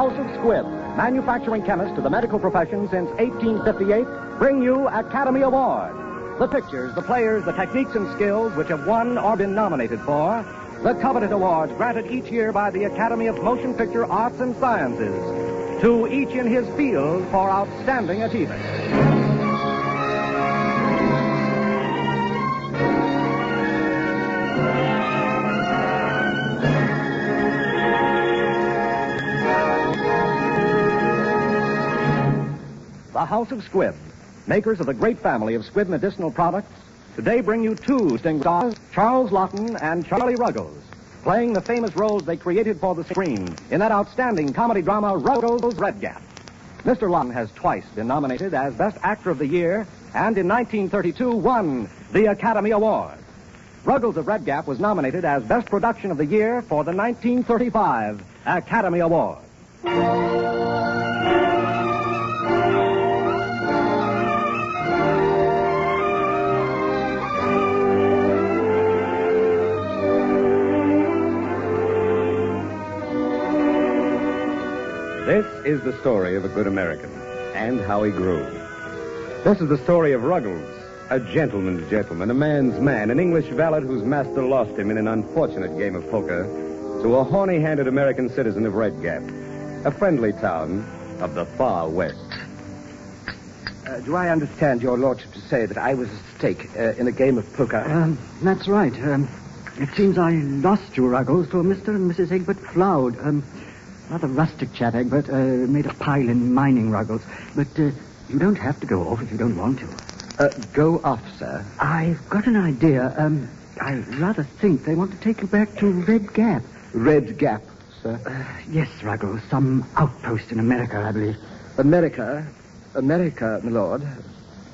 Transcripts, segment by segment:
House of Squibb, manufacturing chemist to the medical profession since 1858, bring you Academy Award. The pictures, the players, the techniques and skills which have won or been nominated for the coveted awards granted each year by the Academy of Motion Picture Arts and Sciences, to each in his field for outstanding achievement. The House of Squibb, makers of the great family of Squibb medicinal products, today bring you two distinguished stars, Charles Laughton and Charlie Ruggles, playing the famous roles they created for the screen in that outstanding comedy drama, Ruggles Red Gap. Mr. Laughton has twice been nominated as Best Actor of the Year and in 1932 won the Academy Award. Ruggles of Red Gap was nominated as Best Production of the Year for the 1935 Academy Award. This is the story of a good American and how he grew. This is the story of Ruggles, a gentleman's gentleman, a man's man, an English valet whose master lost him in an unfortunate game of poker to a horny-handed American citizen of Red Gap, a friendly town of the far west. Do I understand your lordship to say that I was at stake in a game of poker? That's right. It seems I lost you, Ruggles, to Mr. and Mrs. Egbert Floud. Rather rustic chap, Egbert. Made a pile in mining, Ruggles. But you don't have to go off if you don't want to. Go off, sir. I've got an idea. I rather think they want to take you back to Red Gap. Red Gap, sir? Yes, Ruggles. Some outpost in America, I believe. America? America, my lord.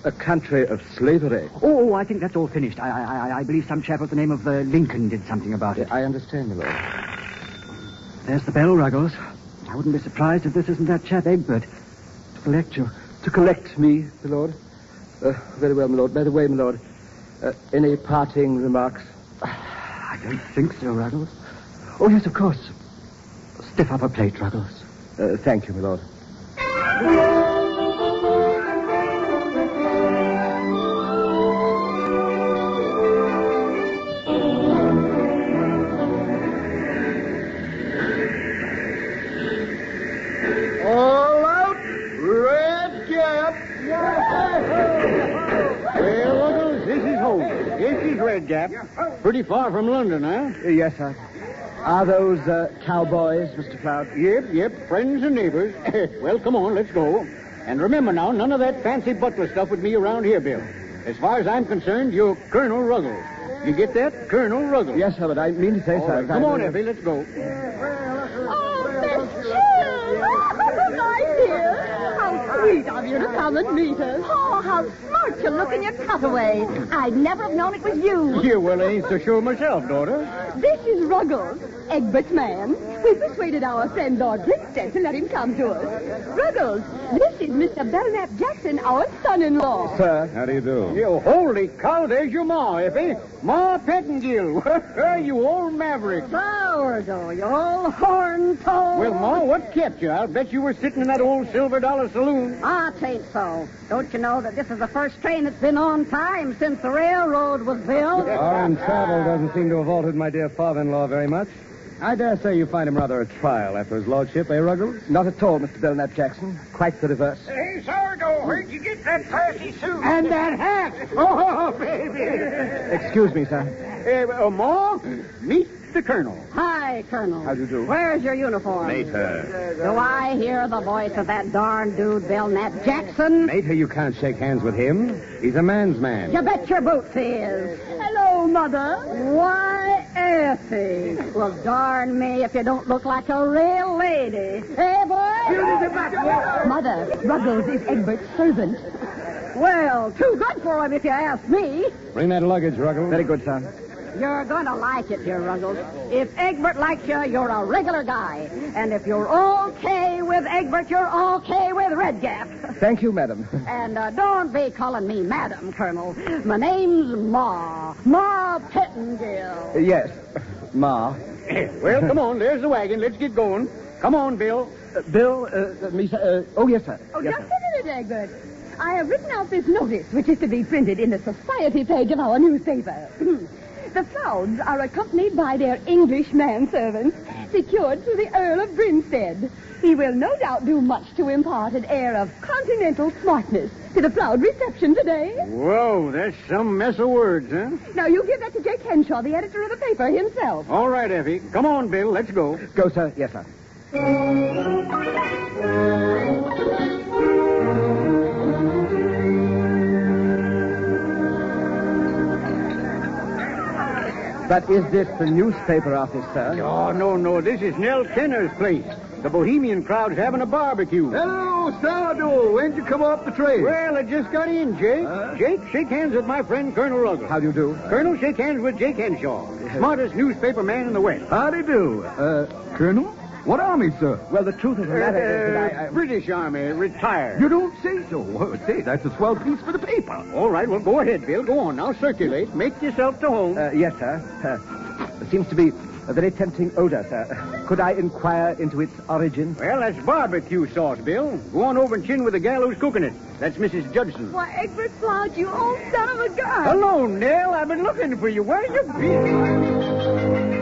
A country of slavery. Oh, I think that's all finished. I believe some chap with the name of Lincoln did something about it. I understand, my lord. There's the bell, Ruggles. I wouldn't be surprised if this isn't that chap Egbert. To collect you. To collect me, my lord? Very well, my lord. By the way, my lord, any parting remarks? I don't think so, Ruggles. Oh, yes, of course. Stiff up a plate, Ruggles. Thank you, my lord. Gap. Pretty far from London, huh? Yes, sir. Are those cowboys, Mr. Floud? Yep. Friends and neighbors. Well, come on, let's go. And remember now, none of that fancy butler stuff with me around here, Bill. As far as I'm concerned, you're Colonel Ruggles. You get that? Colonel Ruggles. Yes, sir, but I mean to say, sir. Right. Come on, Effie, let's go. Oh, Miss Jill! Oh, my dear! How sweet of you to come and meet us. Oh, how smart you look in your cutaway. I'd never have known it was you. Yeah, well, I ain't so sure myself, daughter. This is Ruggles, Egbert's man. We persuaded our friend Lord Grinstead to let him come to us. Ruggles, this is Mr. Belknap Jackson, our son-in-law. Sir. How do you do? You holy cow, there's your ma, Effie. Ma Pettingill. You old maverick. Sourdough, you old horn-toad. Well, Ma, what kept you? I'll bet you were sitting in that old silver dollar saloon. I tain't so. Don't you know that this is the first train that's been on time since the railroad was built? Foreign travel doesn't seem to have altered my dear father-in-law very much. I dare say you find him rather a trial after his lordship, eh, Ruggles? Not at all, Mr. Belknap Jackson. Quite the reverse. Hey, Sourdough, where'd you get that fancy suit? And that hat. Oh, baby. Excuse me, sir. Ma, meet the Colonel. Hi, Colonel. How do you do? Where's your uniform? Mater. Do I hear the voice of that darn dude, Belknap Jackson? Mater, you can't shake hands with him. He's a man's man. You bet your boots he is. Hello, Mother. Why, Effie. Well, darn me if you don't look like a real lady. Hey, boy? Mother, Ruggles is Egbert's servant. Well, too good for him if you ask me. Bring that luggage, Ruggles. Very good, sir. You're going to like it here, Ruggles. If Egbert likes you, you're a regular guy. And if you're okay with Egbert, you're okay with Red Gap. Thank you, madam. And don't be calling me Madam, Colonel. My name's Ma. Ma Pettingill. Yes, Ma. Well, come on, there's the wagon. Let's get going. Come on, Bill. Bill, me, sir. Oh, yes, sir. Oh, yes, just sir. a minute, Egbert. I have written out this notice, which is to be printed in the society page of our newspaper. The Flouds are accompanied by their English manservants, secured through the Earl of Grinstead. He will no doubt do much to impart an air of continental smartness to the Floud reception today. Whoa, that's some mess of words, huh? Now, you give that to Jake Henshaw, the editor of the paper himself. All right, Effie. Come on, Bill. Let's go. Go, sir. Yes, sir. But is this the newspaper office, sir? Oh, no. This is Nell Kenner's place. The Bohemian crowd's having a barbecue. Hello, sourdough. When'd you come off the train? Well, I just got in, Jake. Jake, shake hands with my friend Colonel Ruggles. How do you do? Colonel, shake hands with Jake Henshaw, smartest newspaper man in the West. Howdy do. Colonel? What army, sir? Well, the truth of the matter is that I... British Army, retired. You don't say so. Well, say, that's a swell piece for the paper. All right, well, go ahead, Bill. Go on. Now circulate. Make yourself to home. Yes, sir. There seems to be a very tempting odor, sir. Could I inquire into its origin? Well, that's barbecue sauce, Bill. Go on over and chin with the gal who's cooking it. That's Mrs. Judson. Why, Egbert Floud, you old son of a gun. Hello, Nell. I've been looking for you. Where you been?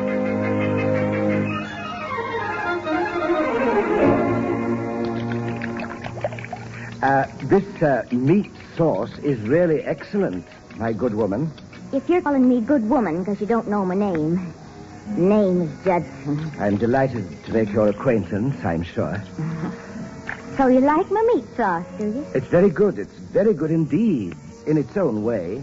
This meat sauce is really excellent, my good woman. If you're calling me good woman because you don't know my name, name's Judson. I'm delighted to make your acquaintance, I'm sure. So you like my meat sauce, do you? It's very good. It's very good indeed, in its own way.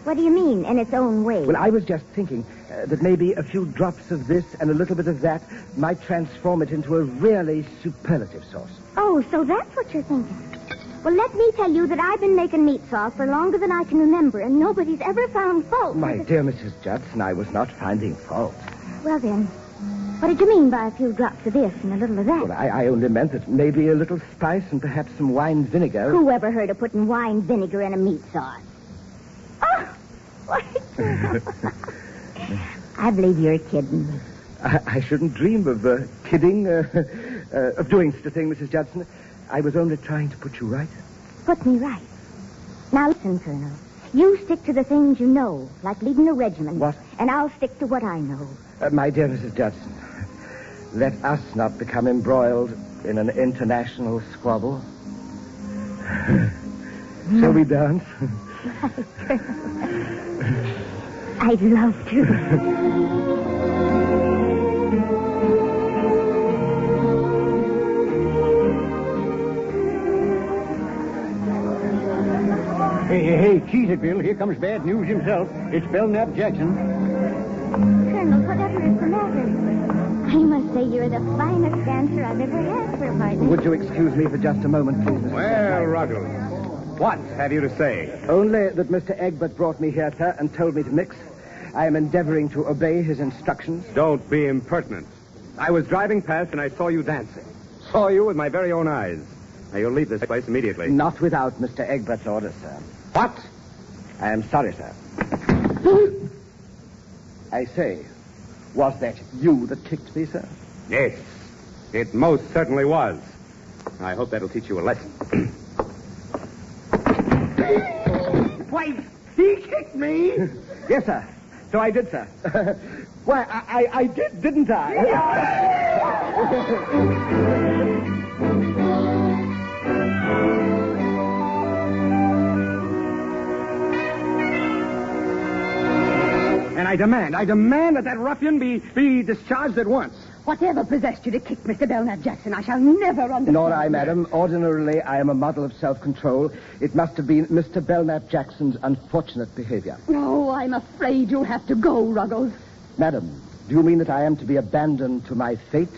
What do you mean, in its own way? Well, I was just thinking that maybe a few drops of this and a little bit of that might transform it into a really superlative sauce. Oh, so that's what you're thinking. Well, let me tell you that I've been making meat sauce for longer than I can remember, and nobody's ever found fault. My dear Mrs. Judson, I was not finding fault. Well, then, what did you mean by a few drops of this and a little of that? Well, I only meant that maybe a little spice and perhaps some wine vinegar. Who ever heard of putting wine vinegar in a meat sauce? Oh, what? I believe you're kidding me. I shouldn't dream of kidding, of doing such a thing, Mrs. Judson. I was only trying to put you right. Put me right. Now listen, Colonel. You stick to the things you know, like leading a regiment. What? And I'll stick to what I know. My dear Mrs. Judson, let us not become embroiled in an international squabble. Shall we dance? I'd love to. Hey, cheese it, Bill. Here comes bad news himself. It's Belknap Jackson. Colonel, whatever is the matter? I must say you're the finest dancer I've ever had for a partner. Would you excuse me for just a moment, please, Mr. Well, Ruggles, what have you to say? Only that Mr. Egbert brought me here, sir, and told me to mix. I am endeavoring to obey his instructions. Don't be impertinent. I was driving past and I saw you dancing. Saw you with my very own eyes. Now, you'll leave this place immediately. Not without Mr. Egbert's orders, sir. What? I am sorry, sir. I say, was that you that kicked me, sir? Yes, it most certainly was. I hope that'll teach you a lesson. Why, he kicked me? Yes, sir. So I did, sir. Why, I did, didn't I? And I demand that ruffian be discharged at once. Whatever possessed you to kick Mr. Belknap Jackson, I shall never understand. Nor I, madam. Ordinarily, I am a model of self-control. It must have been Mr. Belknap Jackson's unfortunate behavior. Oh, I'm afraid you'll have to go, Ruggles. Madam, do you mean that I am to be abandoned to my fate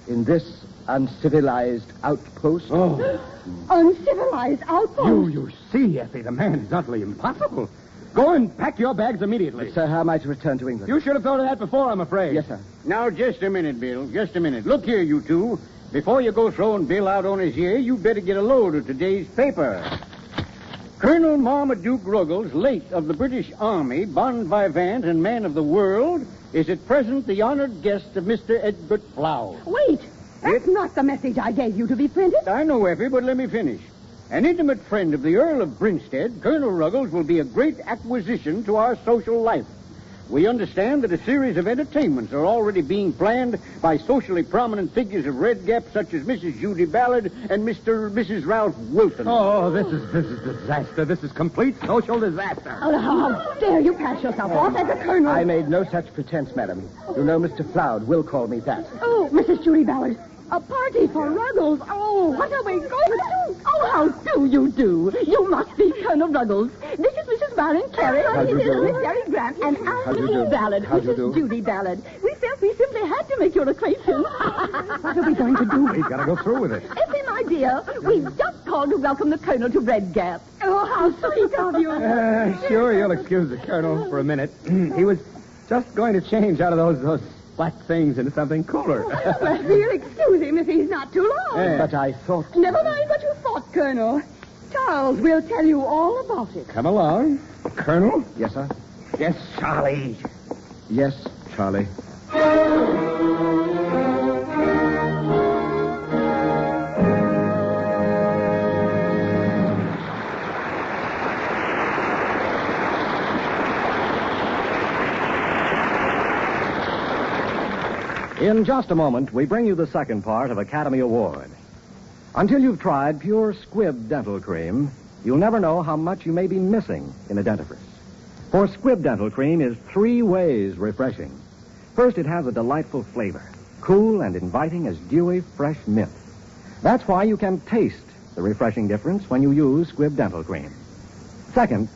in this uncivilized outpost? Oh. Uncivilized outpost? You see, Effie, the man is utterly impossible. Go and pack your bags immediately. Sir, how am I to return to England? You should have thought of that before, I'm afraid. Yes, sir. Now, just a minute, Bill. Just a minute. Look here, you two. Before you go throwing Bill out on his ear, you better get a load of today's paper. Colonel Marmaduke Ruggles, late of the British Army, bon vivant and man of the world, is at present the honored guest of Mr. Egbert Floud. Wait. That's not the message I gave you to be printed. I know, Effie, but let me finish. An intimate friend of the Earl of Grinstead, Colonel Ruggles, will be a great acquisition to our social life. We understand that a series of entertainments are already being planned by socially prominent figures of Red Gap, such as Mrs. Judy Ballard and Mrs. Ralph Wilson. Oh, this is disaster. This is complete social disaster. Oh, how dare you pass yourself off as a colonel? I made no such pretense, madam. You know Mr. Floud will call me that. Oh, Mrs. Judy Ballard. A party for Ruggles. Oh, what are we going to do? Oh, how do you do? You must be Colonel Ruggles. This is Mrs. Baron Carey. How do you do? Miss Jerry Grant. And I'm do you do? Mrs. Ballard. How do you do? Mrs. Judy Ballard. We felt we simply had to make your acquaintance. What are we going to do? We've got to go through with it. Effie, my dear, we've just called to welcome the Colonel to Red Gap. Oh, how sweet of you. Sure, you'll excuse the Colonel for a minute. He was just going to change out of those black things into something cooler. Well, we'll excuse him if he's not too long. But I thought... Never mind what you thought, Colonel. Charles will tell you all about it. Come along. Colonel? Yes, sir? Yes, Charlie. Yes, Charlie. In just a moment, we bring you the second part of Academy Award. Until you've tried pure Squibb dental cream, you'll never know how much you may be missing in a dentifrice. For Squibb dental cream is 3 ways refreshing. First, it has a delightful flavor, cool and inviting as dewy, fresh mint. That's why you can taste the refreshing difference when you use Squibb dental cream. Second,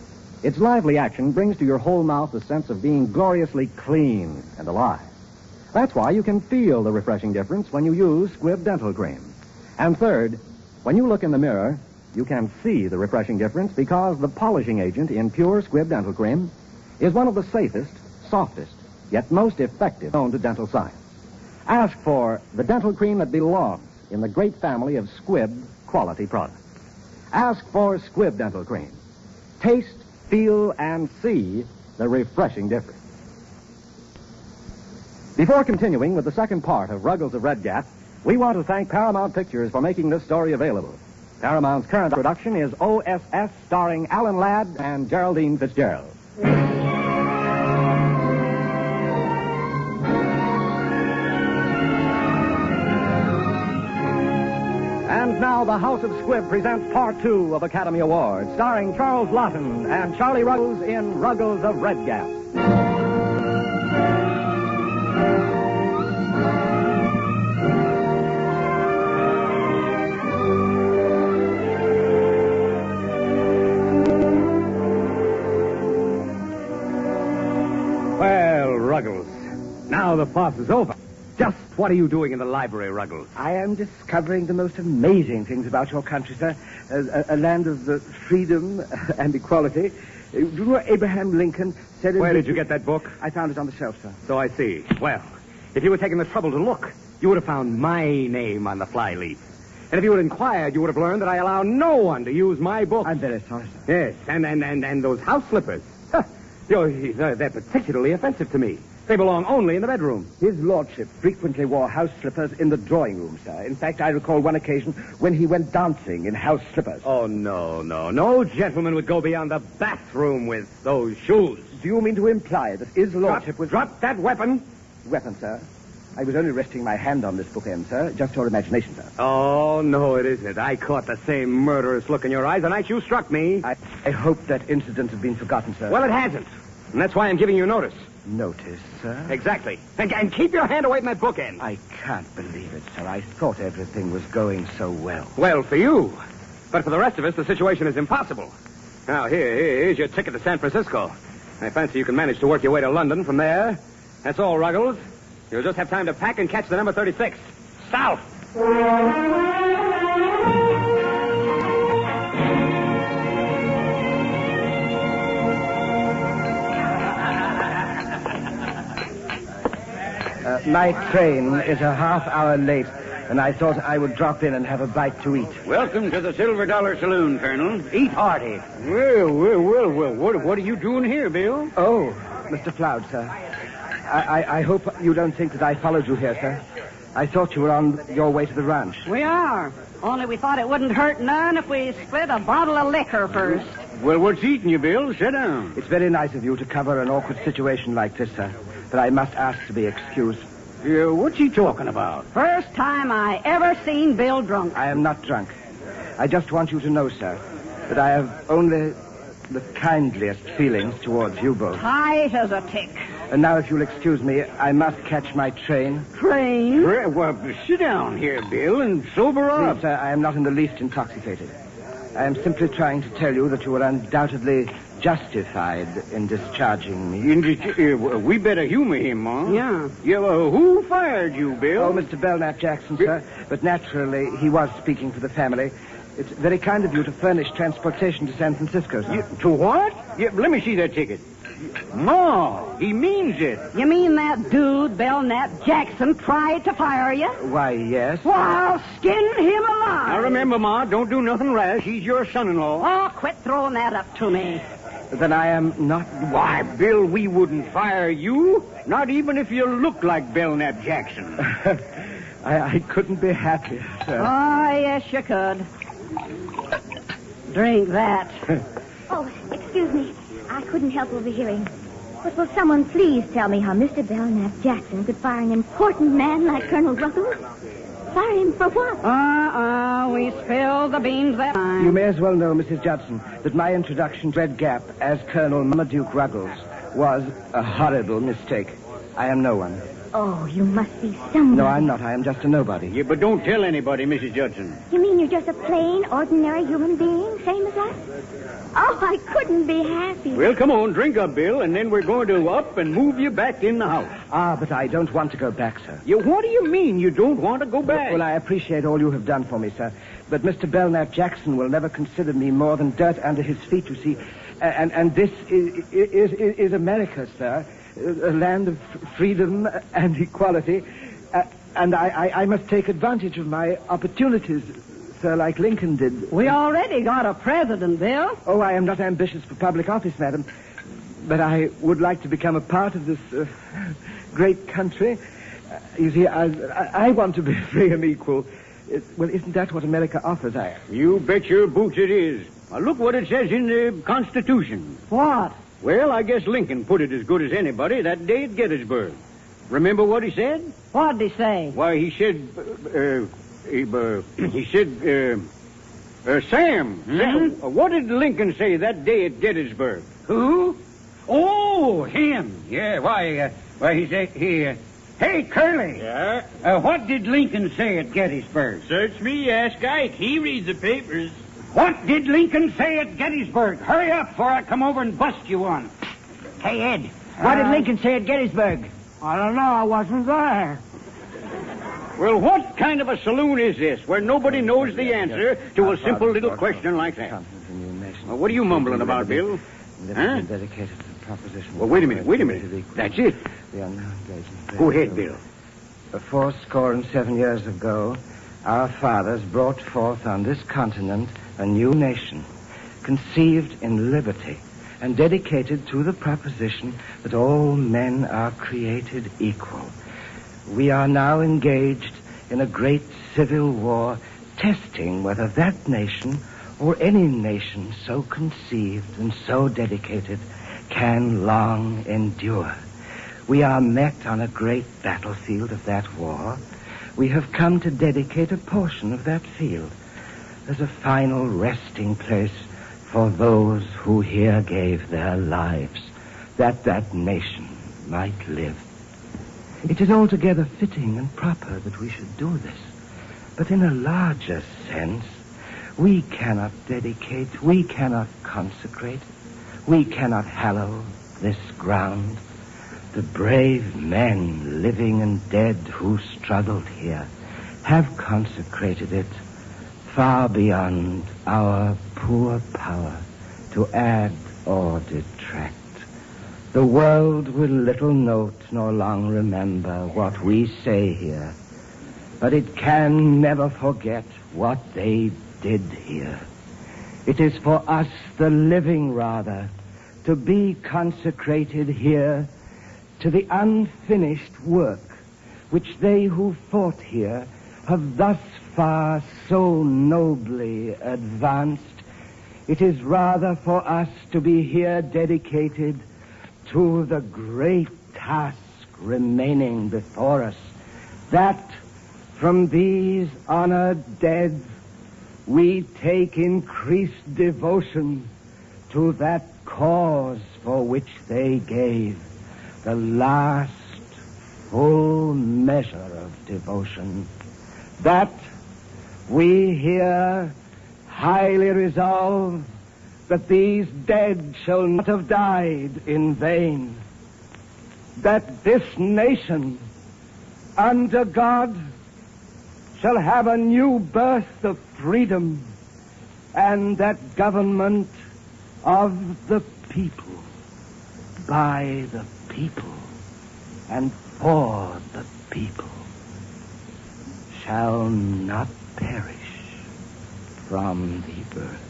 its lively action brings to your whole mouth the sense of being gloriously clean and alive. That's why you can feel the refreshing difference when you use Squibb dental cream. And third, when you look in the mirror, you can see the refreshing difference because the polishing agent in pure Squibb dental cream is one of the safest, softest, yet most effective known to dental science. Ask for the dental cream that belongs in the great family of Squibb quality products. Ask for Squibb dental cream. Taste, feel, and see the refreshing difference. Before continuing with the second part of Ruggles of Red Gap, we want to thank Paramount Pictures for making this story available. Paramount's current production is OSS, starring Alan Ladd and Geraldine Fitzgerald. And now the House of Squibb presents Part 2 of Academy Award, starring Charles Laughton and Charlie Ruggles in Ruggles of Red Gap. Ruggles. Now the farce is over. Just what are you doing in the library, Ruggles? I am discovering the most amazing things about your country, sir. A land of freedom and equality. Do you know Abraham Lincoln said... Where did you get that book? I found it on the shelf, sir. So I see. Well, if you had taken the trouble to look, you would have found my name on the flyleaf. And if you had inquired, you would have learned that I allow no one to use my book. I'm very sorry, sir. Yes, and those house slippers. They're particularly offensive to me. They belong only in the bedroom. His lordship frequently wore house slippers in the drawing room, sir. In fact, I recall one occasion when he went dancing in house slippers. Oh, no. No gentleman would go beyond the bathroom with those shoes. Do you mean to imply that his lordship was... Drop that weapon. Weapon, sir? I was only resting my hand on this bookend, sir. Just your imagination, sir. Oh, no, it isn't. I caught the same murderous look in your eyes the night you struck me. I hope that incident has been forgotten, sir. Well, it hasn't. And that's why I'm giving you notice. Notice, sir? Exactly. And keep your hand away from that bookend. I can't believe it, sir. I thought everything was going so well. Well, for you. But for the rest of us, the situation is impossible. Now, here's your ticket to San Francisco. I fancy you can manage to work your way to London from there. That's all, Ruggles. You'll just have time to pack and catch the number 36. South! My train is a half hour late, and I thought I would drop in and have a bite to eat. Welcome to the Silver Dollar Saloon, Colonel. Eat hearty. Well. What are you doing here, Bill? Oh, Mr. Floud, sir. I hope you don't think that I followed you here, sir. I thought you were on your way to the ranch. We are. Only we thought it wouldn't hurt none if we split a bottle of liquor first. Well, what's eating you, Bill? Sit down. It's very nice of you to cover an awkward situation like this, sir. But I must ask to be excused. What's he talking about? First time I ever seen Bill drunk. I am not drunk. I just want you to know, sir, that I have only the kindliest feelings towards you both. Tight as a tick. And now, if you'll excuse me, I must catch my train. Train? Well, sit down here, Bill, and sober up. Please, sir, I am not in the least intoxicated. I am simply trying to tell you that you were undoubtedly justified in discharging me. We better humor him, Ma. Yeah. Who fired you, Bill? Oh, Mr. Belknap Jackson, sir. But naturally, he was speaking for the family. It's very kind of you to furnish transportation to San Francisco, sir. To what? Let me see that ticket. Ma, he means it. You mean that dude, Belknap Jackson, tried to fire you? Why, yes. Well, I'll skin him alive. Now, remember, Ma, don't do nothing rash. He's your son-in-law. Oh, quit throwing that up to me. Then I am not... Why, Bill, we wouldn't fire you. Not even if you look like Belknap Jackson. I couldn't be happier, sir. Oh, yes, you could. Drink that. Oh, excuse me. I couldn't help overhearing. But will someone please tell me how Mr. Belknap Jackson could fire an important man like Colonel Ruggles? Fire him for what? We spilled the beans that time. You may as well know, Mrs. Judson, that my introduction to Red Gap as Colonel Marmaduke Ruggles was a horrible mistake. I am no one. Oh, you must be someone. No, I'm not. I am just a nobody. Yeah, but don't tell anybody, Mrs. Judson. You mean you're just a plain, ordinary human being, same as us? Oh, I couldn't be happy. Well, come on, drink up, Bill, and then we're going to up and move you back in the house. Ah, but I don't want to go back, sir. What do you mean you don't want to go back? Well, I appreciate all you have done for me, sir. But Mr. Belknap Jackson will never consider me more than dirt under his feet, you see. And this is America, sir. A land of freedom and equality. And I must take advantage of my opportunities, sir, like Lincoln did. We already got a president, Bill. Oh, I am not ambitious for public office, madam. But I would like to become a part of this great country. You see, I want to be free and equal. Well, isn't that what America offers? You bet your boots it is. Now, look what it says in the Constitution. What? Well, I guess Lincoln put it as good as anybody that day at Gettysburg. Remember what he said? What'd he say? Why, he said, Sam. Sam. What did Lincoln say that day at Gettysburg? Who? Oh, him. Yeah, why, he said, hey, Curly. Yeah? What did Lincoln say at Gettysburg? Search me, ask Ike. He reads the papers. What did Lincoln say at Gettysburg? Hurry up before I come over and bust you one. Hey, Ed, what did Lincoln say at Gettysburg? I don't know. I wasn't there. Well, what kind of a saloon is this where nobody knows the answer to a simple little question like that? Well, what are you mumbling about, Bill? Huh? Dedicated to the proposition. Well, wait a minute. That's it. Go ahead, Bill. 87 years ago, our fathers brought forth on this continent a new nation, conceived in liberty and dedicated to the proposition that all men are created equal. We are now engaged in a great civil war, testing whether that nation or any nation so conceived and so dedicated can long endure. We are met on a great battlefield of that war. We have come to dedicate a portion of that field as a final resting place for those who here gave their lives, that that nation might live. It is altogether fitting and proper that we should do this. But in a larger sense, we cannot dedicate, we cannot consecrate, we cannot hallow this ground. The brave men, living and dead, who struggled here, have consecrated it far beyond our poor power to add or detract. The world will little note nor long remember what we say here, but it can never forget what they did here. It is for us, the living rather, to be consecrated here to the unfinished work which they who fought here have thus far so nobly advanced, it is rather for us to be here dedicated to the great task remaining before us, that from these honored dead we take increased devotion to that cause for which they gave the last full measure of devotion, that we here highly resolve that these dead shall not have died in vain, that this nation, under God, shall have a new birth of freedom, and that government of the people, by the people, and for the people, shall not perish from the earth.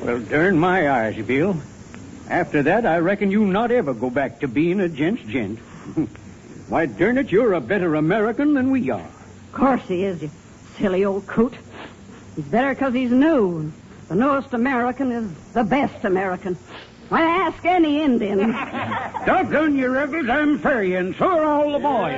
Well, darn my eyes, Bill. After that, I reckon you not ever go back to being a gent's gent. Why, darn it, you're a better American than we are. Of course he is, you silly old coot. He's better because he's new. The newest American is the best American. Why, ask any Indian. Doggone you, rebels, I'm fairy, and so are all the boys.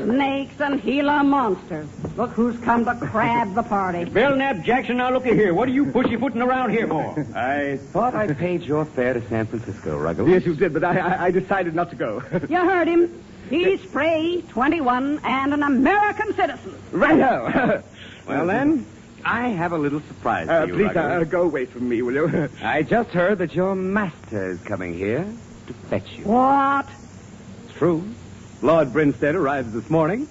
Snakes and Gila monsters. Look who's come to crab the party. Belknap Jackson, now look here. What are you pussyfooting around here for? I thought I paid your fare to San Francisco, Ruggles. Yes, you did, but I decided not to go. You heard him. He's free, 21, and an American citizen. Righto. Well, then, I have a little surprise for you, Please, Ruggles. go away from me, will you? I just heard that your master is coming here to fetch you. What? It's true. Lord Brinstead arrives this morning.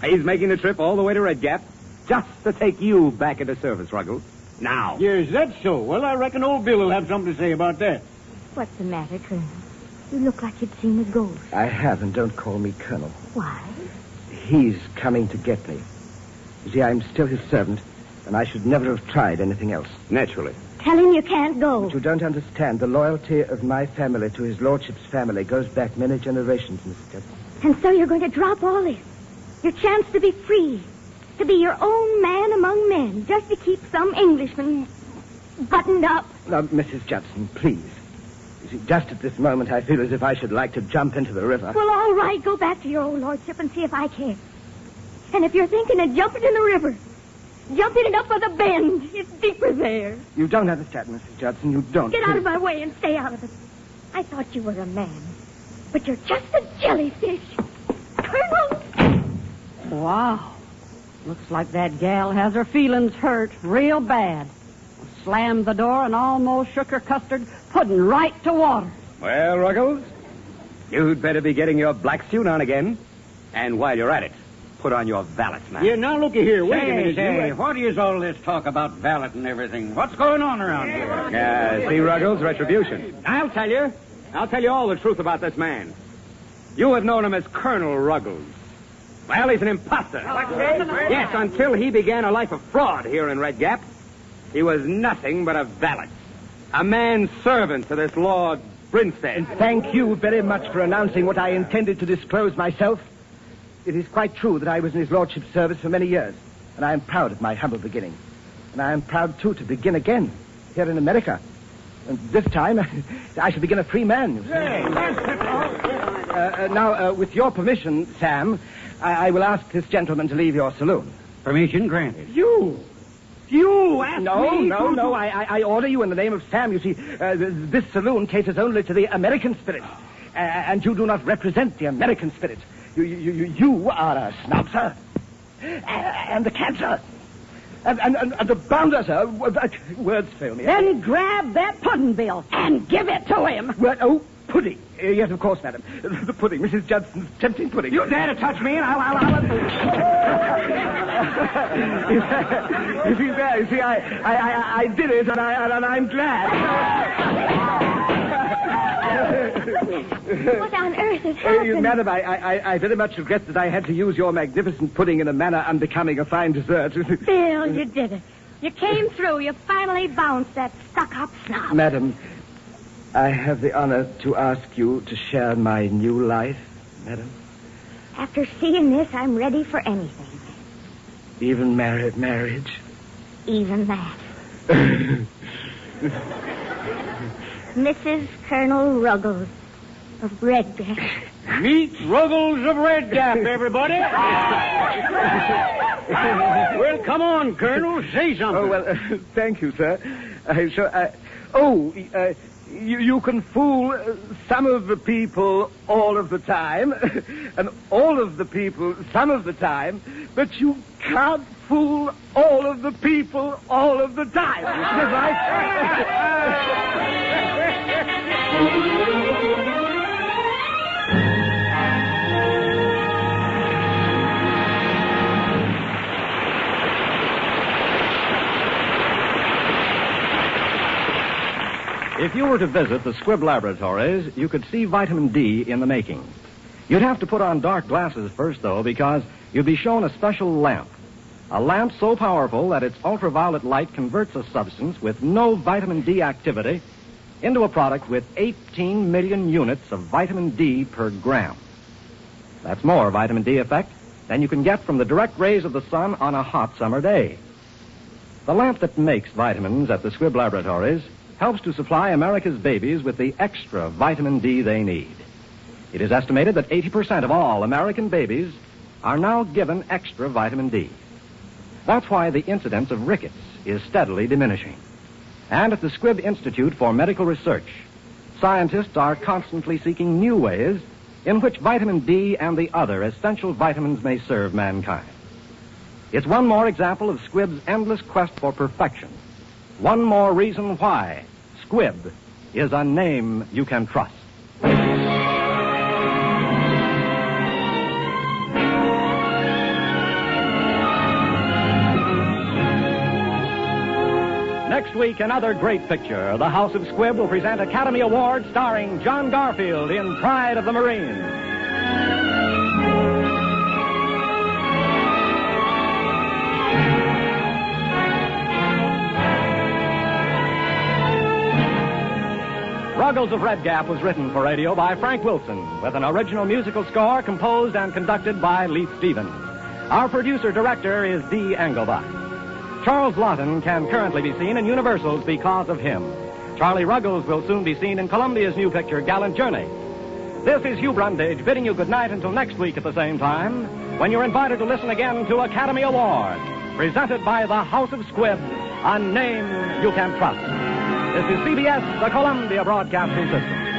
He's making the trip all the way to Red Gap just to take you back into service, Ruggles. Now. Yes, that's so. Well, I reckon old Bill will have something to say about that. What's the matter, Colonel? You look like you'd seen a ghost. I have, and don't call me Colonel. Why? He's coming to get me. You see, I'm still his servant, and I should never have tried anything else. Naturally. Tell him you can't go. But you don't understand. The loyalty of my family to his lordship's family goes back many generations, Mrs. Judson. And so you're going to drop all this. Your chance to be free. To be your own man among men. Just to keep some Englishman buttoned up. Now, Mrs. Judson, please. You see, just at this moment, I feel as if I should like to jump into the river. Well, all right. Go back to your old lordship and see if I can. And if you're thinking of jumping in the river, jump in it up with a bend. It's deeper there. You don't understand, Mrs. Judson. You don't. Get out of my way and stay out of it. I thought you were a man. But you're just a jellyfish. Colonel! Wow. Looks like that gal has her feelings hurt real bad. Slammed the door and almost shook her custard pudding right to water. Well, Ruggles, you'd better be getting your black suit on again. And while you're at it, put on your valet's mask. Yeah, now looky here. Wait a minute. Say, what is all this talk about valet and everything? What's going on around here? See, Ruggles, retribution. I'll tell you. I'll tell you all the truth about this man. You have known him as Colonel Ruggles. Well, he's an imposter. Yes, until he began a life of fraud here in Red Gap, he was nothing but a valet. A man's servant to this Lord Brinstead. Thank you very much for announcing what I intended to disclose myself. It is quite true that I was in his lordship's service for many years, and I am proud of my humble beginning. And I am proud, too, to begin again here in America. And this time, I shall begin a free man. You see. Now, with your permission, Sam, I will ask this gentleman to leave your saloon. Permission granted. You asked me? No. I order you in the name of Sam. You see, this saloon caters only to the American spirit. And you do not represent the American spirit. You are a snob, sir. And a cancer. And a bounder, sir. Words fail me. Then grab that pudding, Bill, and give it to him. Well, pudding. Yes, of course, madam. The pudding. Mrs. Judson's tempting pudding. You dare to touch me, and I'll... You see, I did it, and I'm glad. What on earth has happened? Madam, I very much regret that I had to use your magnificent pudding in a manner unbecoming a fine dessert. Bill, you did it. You came through. You finally bounced that stuck-up snob. Madam, I have the honor to ask you to share my new life, madam. After seeing this, I'm ready for anything. Even marriage? Even that. Mrs. Colonel Ruggles of Red Gap. Meet Ruggles of Red Gap, everybody. Well, come on, Colonel. Say something. Oh, well, thank you, sir. You can fool some of the people all of the time, and all of the people some of the time, but you can't fool all of the people all of the time. Is right? If you were to visit the Squibb laboratories, you could see vitamin D in the making. You'd have to put on dark glasses first, though, because you'd be shown a special lamp. A lamp so powerful that its ultraviolet light converts a substance with no vitamin D activity into a product with 18 million units of vitamin D per gram. That's more vitamin D effect than you can get from the direct rays of the sun on a hot summer day. The lamp that makes vitamins at the Squibb laboratories helps to supply America's babies with the extra vitamin D they need. It is estimated that 80% of all American babies are now given extra vitamin D. That's why the incidence of rickets is steadily diminishing. And at the Squibb Institute for Medical Research, scientists are constantly seeking new ways in which vitamin D and the other essential vitamins may serve mankind. It's one more example of Squibb's endless quest for perfection. One more reason why Squibb is a name you can trust. Next week, another great picture. The House of Squibb will present Academy Award starring John Garfield in Pride of the Marines. Ruggles of Red Gap was written for radio by Frank Wilson, with an original musical score composed and conducted by Leith Stevens. Our producer-director is Dee Engelbach. Charles Lawton can currently be seen in Universal's Because of Him. Charlie Ruggles will soon be seen in Columbia's new picture, Gallant Journey. This is Hugh Brundage bidding you good night until next week at the same time, when you're invited to listen again to Academy Award, presented by the House of Squibb, a name you can trust. This is CBS, the Columbia Broadcasting System.